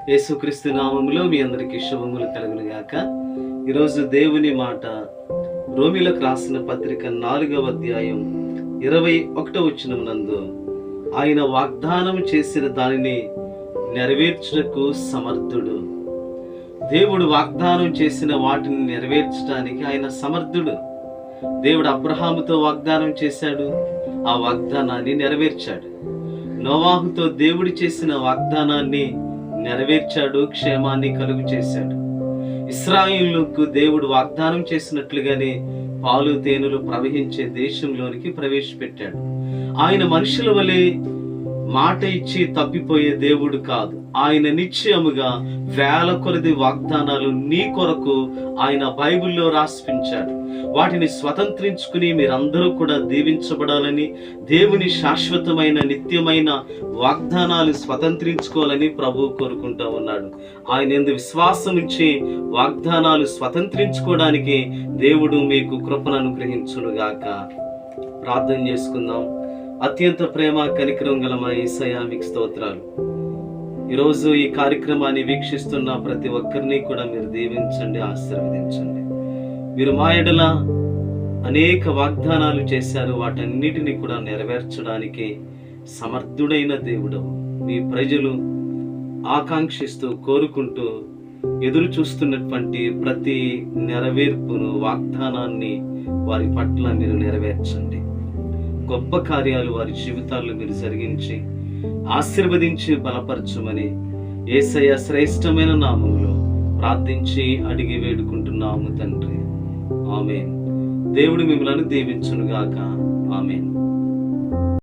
యేసుక్రీస్తు నామములో మీ అందరికీ శుభములు కలుగును గాక. ఈరోజు దేవుని మాట రోమీలకు రాసిన పత్రిక 4వ అధ్యాయం 21వ వచనం నందు ఆయన వాగ్దానం చేసిన దానిని నెరవేర్చుటకు సమర్థుడు. దేవుడు వాగ్దానం చేసిన వాటిని నెరవేర్చడానికి ఆయన సమర్థుడు. దేవుడు అబ్రహాముతో వాగ్దానం చేశాడు, ఆ వాగ్దానాన్ని నెరవేర్చాడు. నోవాహుతో దేవుడు చేసిన వాగ్దానాన్ని నెరవేర్చాడు, క్షేమాన్ని కలుగు చేశాడు. ఇశ్రాయేలుకు దేవుడు వాగ్దానం చేసినట్లుగానే పాలు తేనెలు ప్రవహించే దేశంలోనికి ప్రవేశపెట్టాడు. ఆయన మనుషుల వలె మాట ఇచ్చి తప్పిపోయే దేవుడు కాదు. ఆయన నిశ్చయముగా వేల కొలది వాగ్దానాలు నీ కొరకు ఆయన బైబిల్లో రాసిపించాడు. వాటిని స్వతంత్రించుకుని మీరందరూ కూడా దీవించబడాలని, దేవుని శాశ్వతమైన నిత్యమైన వాగ్దానాలు స్వతంత్రించుకోవాలని ప్రభు కోరుకుంటూ ఉన్నాడు. ఆయన యందు విశ్వాసం ఉంచి వాగ్దానాలు స్వతంత్రించుకోవడానికి దేవుడు మీకు కృపను అనుగ్రహించునుగాక. ప్రార్థన చేసుకుందాం. అత్యంత ప్రేమ కనికరం గల మా యేసయ్యా, మీకు స్తోత్రాలు. ఈరోజు ఈ కార్యక్రమాన్ని వీక్షిస్తున్న ప్రతి ఒక్కరిని కూడా మీరు దీవించండి, ఆశీర్వదించండి. మీరు మా ఎడల అనేక వాగ్దానాలు చేశారు, వాటన్నిటిని కూడా నెరవేర్చడానికి సమర్థుడైన దేవుడు. మీ ప్రజలు ఆకాంక్షిస్తూ కోరుకుంటూ ఎదురు చూస్తున్నటువంటి ప్రతి నెరవేర్పును, వాగ్దానాన్ని వారి పట్ల మీరు నెరవేర్చండి. గొప్ప కార్యాలు వారి జీవితాల్లో మీరు జరిగించి ఆశీర్వదించి బలపరచమని యేసయ్య శ్రేష్టమైన నామములో ప్రార్థించి అడిగి వేడుకుంటున్నాము తండ్రి. ఆమేన్. దేవుడు మిమ్మల్ని దీవించునుగాక. ఆమేన్.